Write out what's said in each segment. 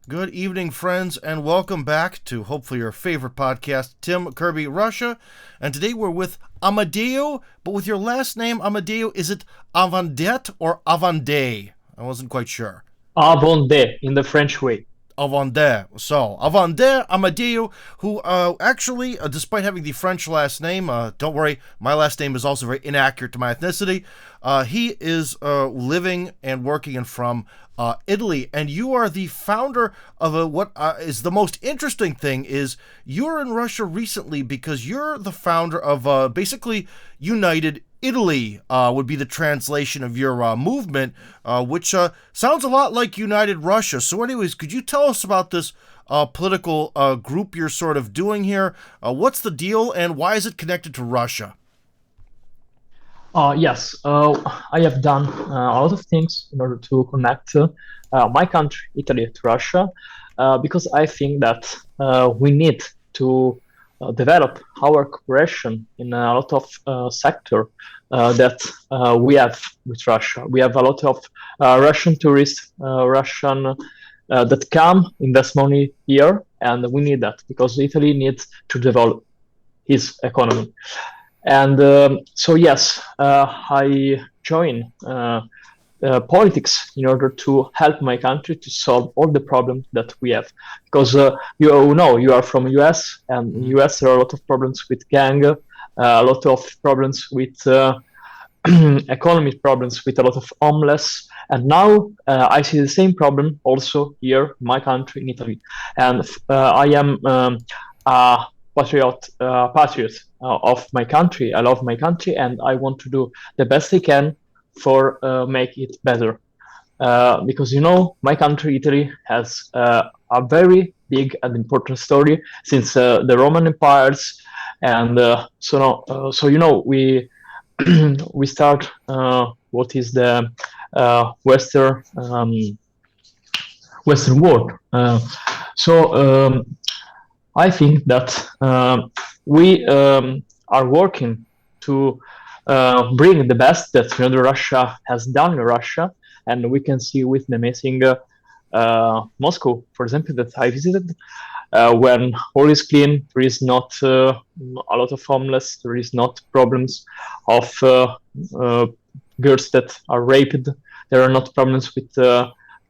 Good evening, friends, and welcome back to hopefully your favorite podcast, Kirby Russia. And today we're with Amedeo, but with your last name, Amedeo, is it Avondet or Avondet? I wasn't quite sure. Avondet in the French way. Avondet. So, Avondet Amedeo, who actually, despite having the French last name, don't worry, my last name is also very inaccurate to my ethnicity. He is living and working and from Italy, and you are the founder of what is the most interesting thing is you're in Russia recently because you're the founder of basically United Italy would be the translation of your movement, which sounds a lot like United Russia. So anyways, could you tell us about this political group you're sort of doing here? What's the deal and why is it connected to Russia? Yes, I have done a lot of things in order to connect my country, Italy, to Russia, because I think that we need to develop our cooperation in a lot of sector that we have with Russia. We have a lot of Russian tourists, Russian that come invest money here, and we need that because Italy needs to develop his economy. And so yes, I join politics in order to help my country to solve all the problems that we have. Because you know you are from US, and in US there are a lot of problems with gang, a lot of problems with economic problems, with a lot of homeless. And now I see the same problem also here in my country, in Italy. And I am a patriot of my country. I love my country, and I want to do the best I can for make it better. Because you know, my country, Italy, has a very big and important story since the Roman empires, and so you know we we start what is the Western Western world. I think that we are working to bring the best that Russia has done in Russia, and we can see with the amazing Moscow, for example, that I visited. When all is clean, there is not a lot of homeless, there is not problems of girls that are raped, there are not problems with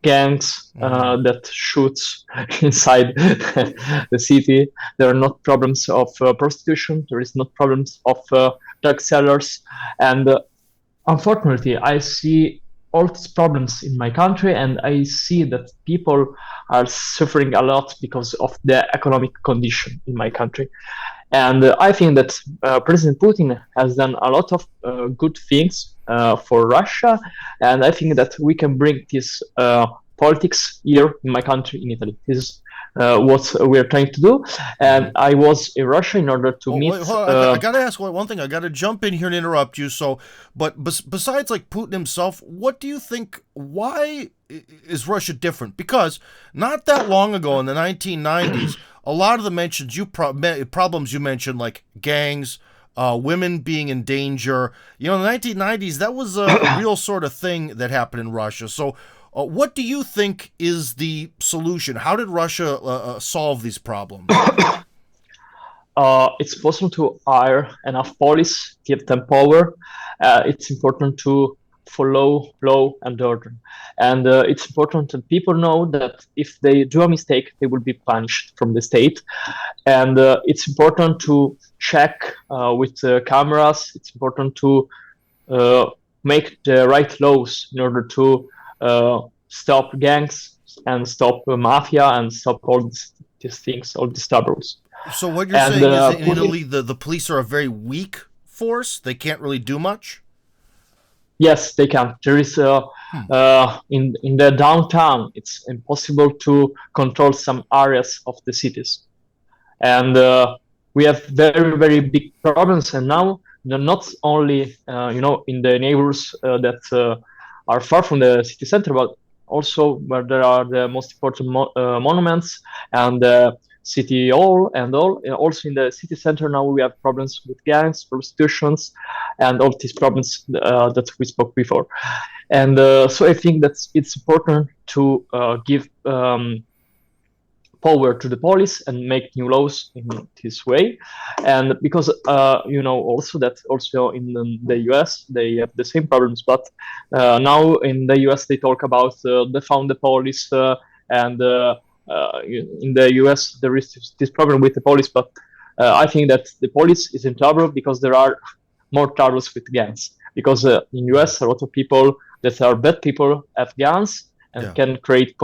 gangs that shoots inside the city. There are not problems of prostitution. There is not problems of drug sellers. And unfortunately, I see all these problems in my country, and I see that people are suffering a lot because of the economic condition in my country. And I think that President Putin has done a lot of good things for Russia, and I think that we can bring this politics here in my country, in Italy. This is what we are trying to do. And I was in Russia in order to meet. Wait, hold on. I gotta ask one thing. I gotta jump in here and interrupt you. So, but besides like Putin himself, what do you think? Why is Russia different? Because not that long ago in the 1990s, a lot of the problems you mentioned, like gangs, women being in danger, in the 1990s, that was a real sort of thing that happened in Russia. So, what do you think is the solution? How did Russia solve these problems? It's possible to hire enough police, give them power. It's important to follow law and order. And it's important that people know that if they do a mistake, they will be punished from the state. And it's important to check with cameras. It's important to make the right laws in order to stop gangs and stop mafia and stop all these things, all these troubles. So what you're saying is in Italy, the police are a very weak force? They can't really do much? Yes, they can. There is in the downtown, it's impossible to control some areas of the cities. And we have very, very big problems. And now, not only, in the neighbors that are far from the city center, but also where there are the most important monuments and city hall and all. And also in the city center now we have problems with gangs, prostitutions, and all these problems that we spoke before. And so I think that it's important to give power to the police and make new laws in this way. And because also that also in the US they have the same problems, but now in the US they talk about defund the police, and in the US there is this problem with the police, but I think that the police is in trouble because there are more troubles with guns, because in US a lot of people that are bad people have guns and can create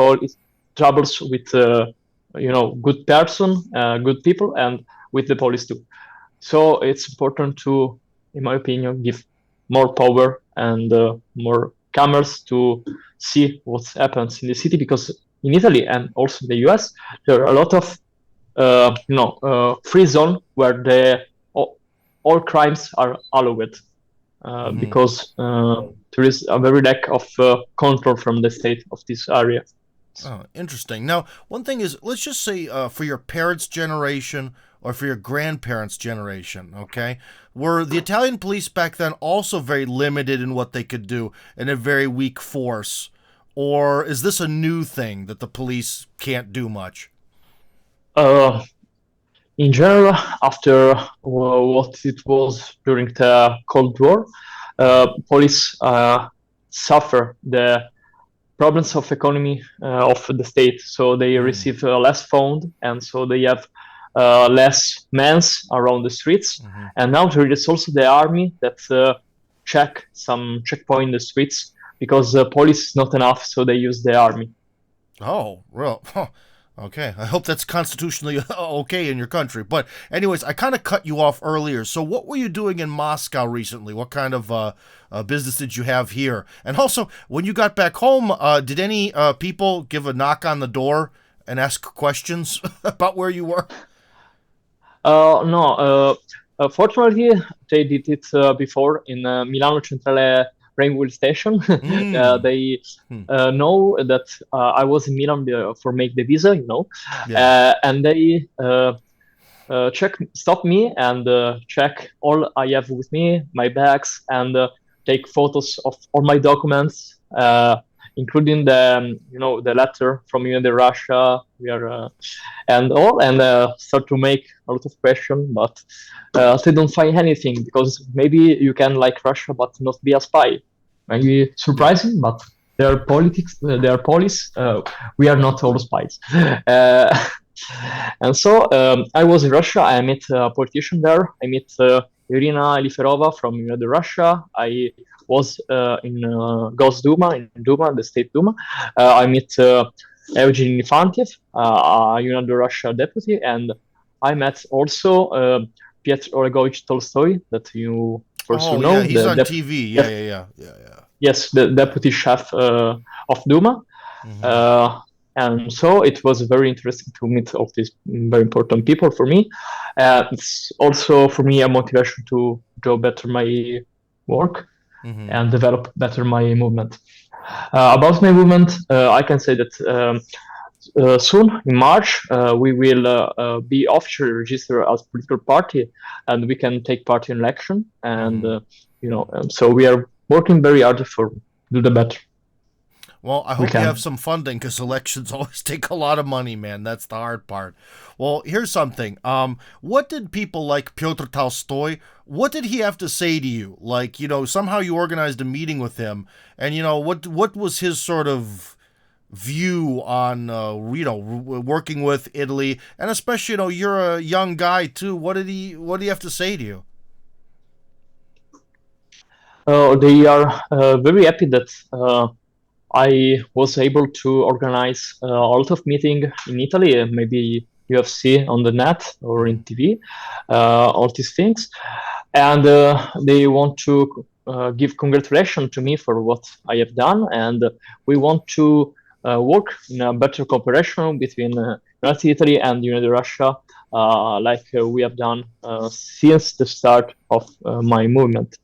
troubles with good person, good people, and with the police too. So it's important to, in my opinion, give more power and more cameras to see what happens in the city, because in Italy and also in the US there are a lot of free zone where all crimes are allowed, because there is a very lack of control from the state of this area. Oh, interesting. Now, one thing is, let's just say for your parents' generation or for your grandparents' generation, okay, were the Italian police back then also very limited in what they could do and a very weak force? Or is this a new thing that the police can't do much? In general, after what it was during the Cold War, police suffer the problems of economy of the state, so they receive less fund, and so they have less men around the streets. And now there is also the army that check some checkpoint in the streets, because police is not enough, so they use the army. Oh, real. Huh. Okay, I hope that's constitutionally okay in your country. But anyways, I kind of cut you off earlier. So what were you doing in Moscow recently? What kind of business did you have here? And also, when you got back home, did any people give a knock on the door and ask questions about where you were? No. Fortunately, they did it before in Milano Centrale railway station. They know that I was in Milan for make the visa, and they stop me and check all I have with me, my bags, and take photos of all my documents, including the letter from Russia. And start to make a lot of questions, but they don't find anything, because maybe you can like Russia but not be a spy. Maybe surprising, but they are politics. They are police. We are not all spies. And so I was in Russia. I met a politician there. I met Irina Eliferova from Russia. I was in Gosduma, in Duma, the State Duma. I met Evgeny Infantiev, the Russia deputy, and I met also Piotr Olegovich Tolstoy, that you know. Yeah, he's on TV. Yeah. Yes, the deputy chef of Duma. And so it was very interesting to meet all these very important people for me. It's also for me a motivation to do better my work and develop better my movement. About my movement, I can say that soon in March we will be officially registered as political party, and we can take part in election. And so we are working very hard for do the better. Well, I hope you have some funding, because elections always take a lot of money, man. That's the hard part. Well, here's something. What did people like Pyotr Tolstoy, what did he have to say to you? Like, somehow you organized a meeting with him, and, what was his sort of view on, working with Italy? And especially, you're a young guy, too. What did he have to say to you? They are very happy that I was able to organize a lot of meetings in Italy. Maybe you have seen on the net or in TV, all these things. And they want to give congratulations to me for what I have done. And we want to work in a better cooperation between United Italy and United Russia, like we have done since the start of my movement.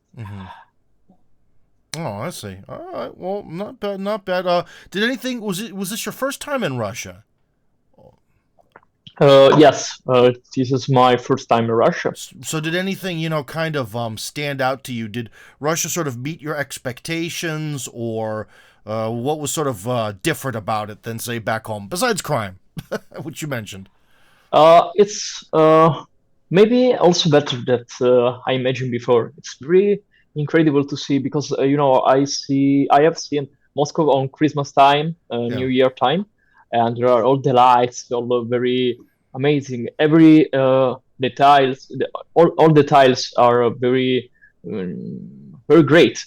Oh, I see. All right. Well, not bad, not bad. Did anything, was this your first time in Russia? Yes, this is my first time in Russia. So did anything, kind of stand out to you? Did Russia sort of meet your expectations, or what was sort of different about it than, say, back home, besides crime? which you mentioned. It's maybe also better that I imagined before. It's very incredible to see because I have seen Moscow on Christmas time, Yeah. New Year time, and there are all the lights, all the very amazing. Every details, all details are very great.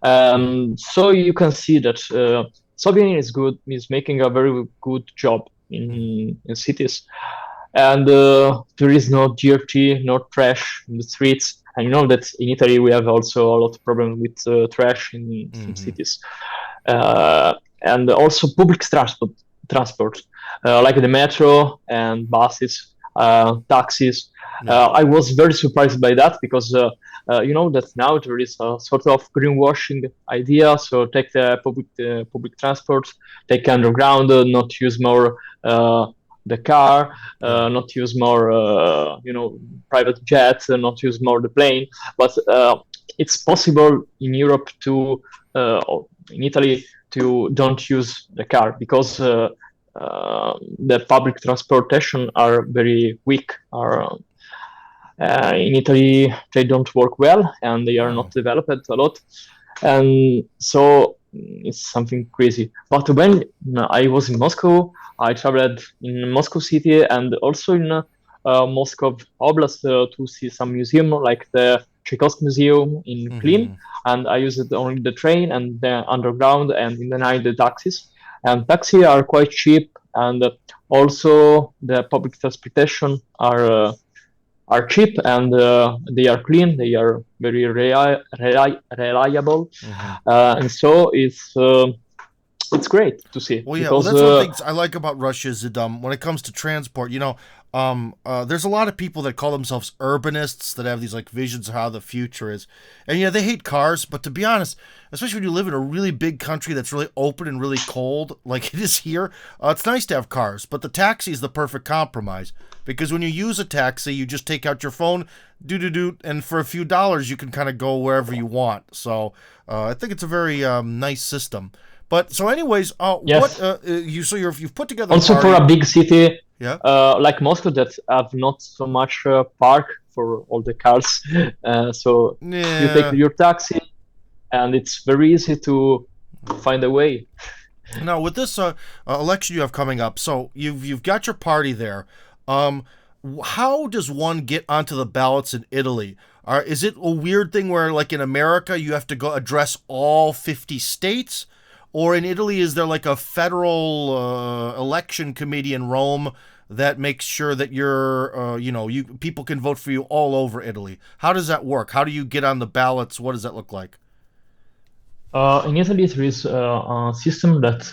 So you can see that Soviet Union is making a very good job in cities, and there is no dirty, no trash in the streets. And you know that in Italy we have also a lot of problem with trash in some cities, uh, and also public transport, like the metro and buses, taxis. Yeah. I was very surprised by that because you know that now there is a sort of greenwashing idea. So take the public transport, take underground, not use more the car, Yeah. not use more private jets, not use more the plane. But it's possible in Europe to or in Italy to don't use the car because the public transportation are very weak. Are in Italy they don't work well and they are not Oh. developed a lot, and so it's something crazy. But when I was in Moscow, I traveled in Moscow city and also in Moscow Oblast to see some museum like the Tchaikovsky Museum in Klin, and I used only the train and the underground and in the night the taxis. And taxis are quite cheap, and also the public transportation are cheap and they are clean. They are very reliable, and so it's great to see Well, yeah. Well, because that's one of the things I like about Russia is that when it comes to transport, there's a lot of people that call themselves urbanists that have these like visions of how the future is, and they hate cars. But to be honest, especially when you live in a really big country that's really open and really cold, like it is here, it's nice to have cars. But the taxi is the perfect compromise because when you use a taxi, you just take out your phone, do, and for a few dollars you can kind of go wherever you want. So I think it's a very nice system. But so, anyways, yes. you've put together a Also for party. a big city Yeah. like Moscow that have not so much park for all the cars, so you take Yeah. your taxi and it's very easy to find a way. Now with this election you have coming up, so you've got your party there. Um, how does one get onto the ballots in Italy? Is it a weird thing where, like in America, you have to go address all 50 states? Or in Italy, is there like a federal election committee in Rome that makes sure that people can vote for you all over Italy? How does that work? How do you get on the ballots? What does that look like? In Italy, there is a system that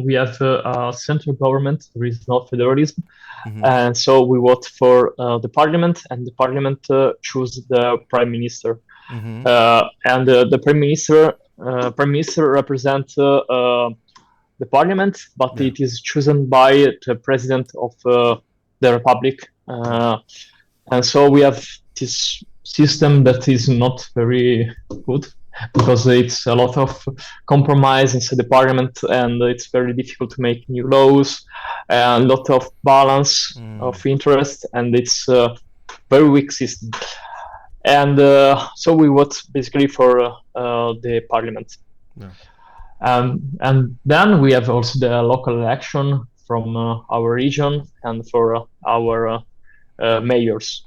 we have a central government. There is no federalism, Mm-hmm. and so we vote for the parliament, and the parliament choose the prime minister. Mm-hmm. And the prime minister represents the parliament, but Yeah. it is chosen by the president of the republic. And so we have this system that is not very good because it's a lot of compromise inside the parliament and it's very difficult to make new laws and a lot of balance of interest, and it's a very weak system. And so we vote basically for the parliament. Yeah. And then we have also the local election from our region and for our mayors.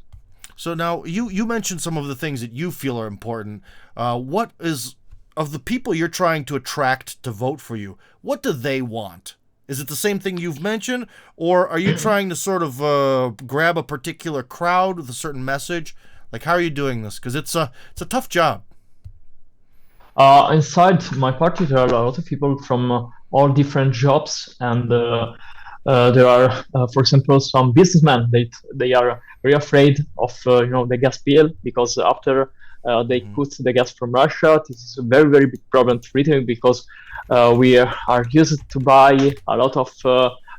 So now you mentioned some of the things that you feel are important. What is of the people you're trying to attract to vote for you? What do they want? Is it the same thing you've mentioned, or are you trying to sort of grab a particular crowd with a certain message? Like, how are you doing this? Because it's a tough job. Inside my party, there are a lot of people from all different jobs, and there are, for example, some businessmen. They are very afraid of the gas bill because after they put the gas from Russia, this is a very very big problem to Britain because we are used to buy a lot of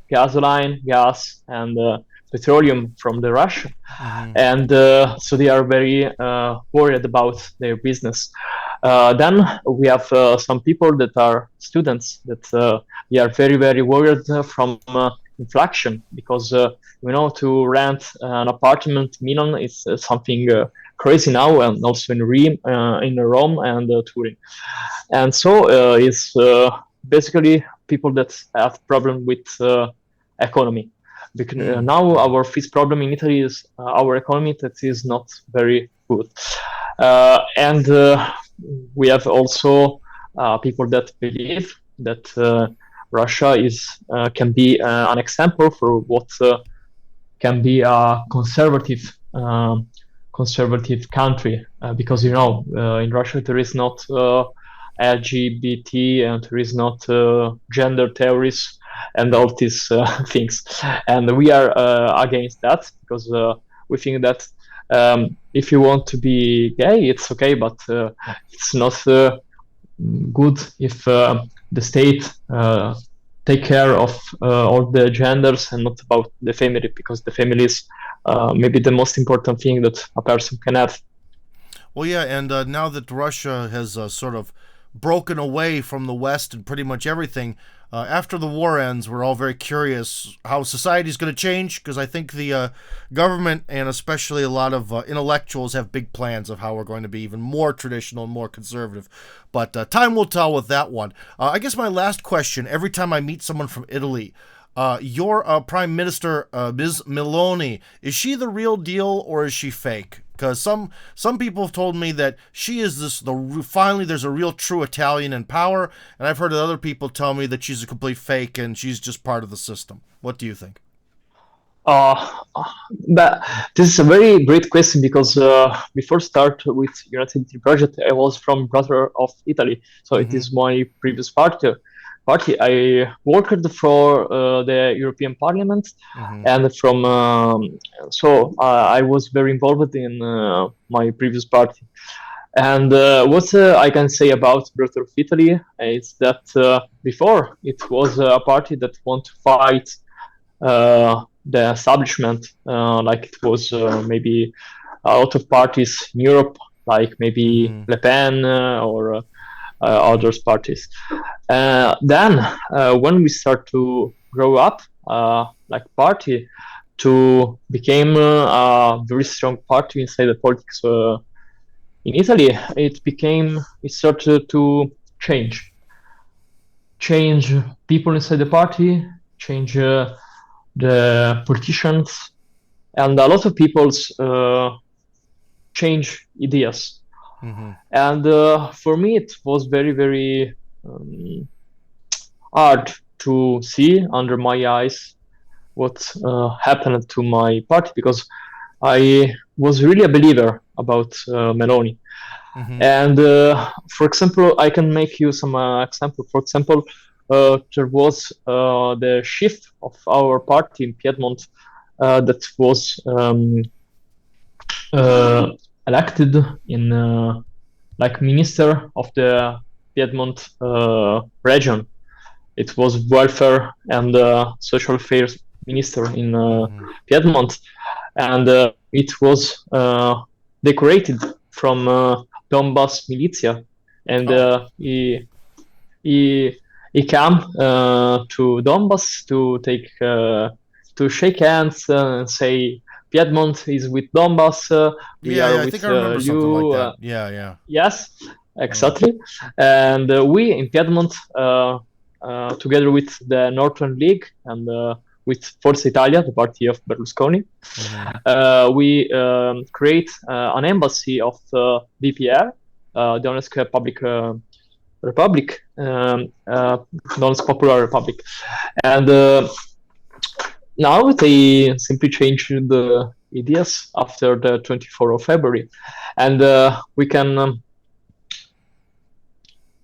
gasoline, gas, and petroleum from the Russia, and so they are very worried about their business. Then we have some people that are students that they are very very worried from inflation, because to rent an apartment in Milan is something crazy now, and also in Rome and Turin. And so it's basically people that have problem with economy. Because now our first problem in Italy is our economy that is not very good. And we have also people that believe that Russia can be an example for what can be a conservative country, because in Russia there is not LGBT, and there is not gender theories and all these things, and we are against that, because we think that if you want to be gay, it's okay, but it's not good if the state take care of all the genders and not about the family, because the family is maybe the most important thing that a person can have. Well, yeah, and now that Russia has sort of broken away from the West and pretty much everything, after the war ends, we're all very curious how society is going to change, because I think the government and especially a lot of intellectuals have big plans of how we're going to be even more traditional and more conservative. But time will tell with that one. I guess my last question, every time I meet someone from Italy, your Prime Minister, Ms. Meloni, is she the real deal or is she fake? Because some people have told me that she is finally there's a real true Italian in power, and I've heard other people tell me that she's a complete fake and she's just part of the system. What do you think? But this is a very great question, because before start with United Project, I was from Brother of Italy, so it is my previous party. I worked for the European Parliament, and I was very involved in my previous party. And what I can say about Brother of Italy is that before it was a party that want to fight the establishment, like it was maybe a lot of parties in Europe, like maybe Le Pen or other parties. Then when we start to grow up, like party, to become a very strong party inside the politics in Italy, it started to change people inside the party, change the politicians, and a lot of people's change ideas. And for me, it was very, very hard to see under my eyes what happened to my party, because I was really a believer about Meloni. And for example, I can make you some example. For example, there was the shift of our party in Piedmont that was elected in like minister of the Piedmont region. It was welfare and social affairs minister in Piedmont, and it was decorated from Donbass militia, and he came to Donbass to take to shake hands and say Piedmont is with Donbass. We are I with think I remember you. something like that. Yeah. Yes, exactly. And we in Piedmont, together with the Northern League and with Forza Italia, the party of Berlusconi, we create an embassy of DPR, Donetsk Public Republic, Donetsk Popular Republic, and now they simply changed the ideas after the 24th of February, and we can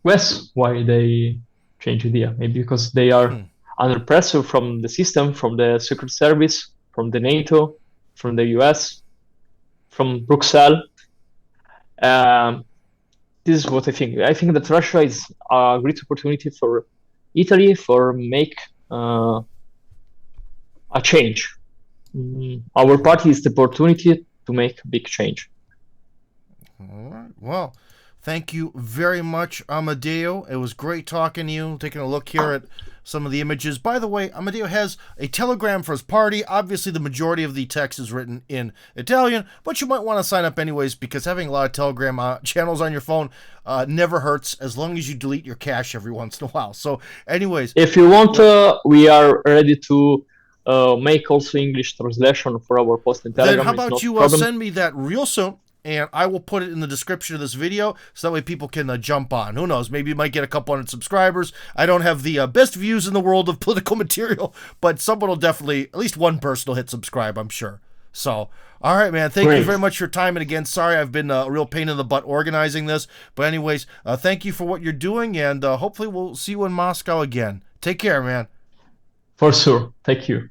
guess why they changed idea. Maybe because they are under pressure from the system, from the Secret Service, from the NATO, from the US, from Brussels. This is what I think. I think that Russia is a great opportunity for Italy for make a change. Our party is the opportunity to make a big change. All right. Well, Thank you very much, Amedeo. It was great talking to you, taking a look here at some of the images. By the way, Amedeo has a Telegram for his party. Obviously, the majority of the text is written in Italian, but you might want to sign up anyways, because having a lot of Telegram channels on your phone never hurts, as long as you delete your cache every once in a while. So anyways, if you want, we are ready to make also English translation for our post in Telegram. Then how about you send me that real soon, and I will put it in the description of this video, so that way people can jump on. Who knows, maybe you might get a couple hundred subscribers. I don't have the best views in the world of political material, but someone will definitely, at least one person will hit subscribe, I'm sure. So, all right, man, thank you very much for your time, and again, sorry I've been a real pain in the butt organizing this, but anyways, thank you for what you're doing, and hopefully we'll see you in Moscow again. Take care, man. For sure. Thank you.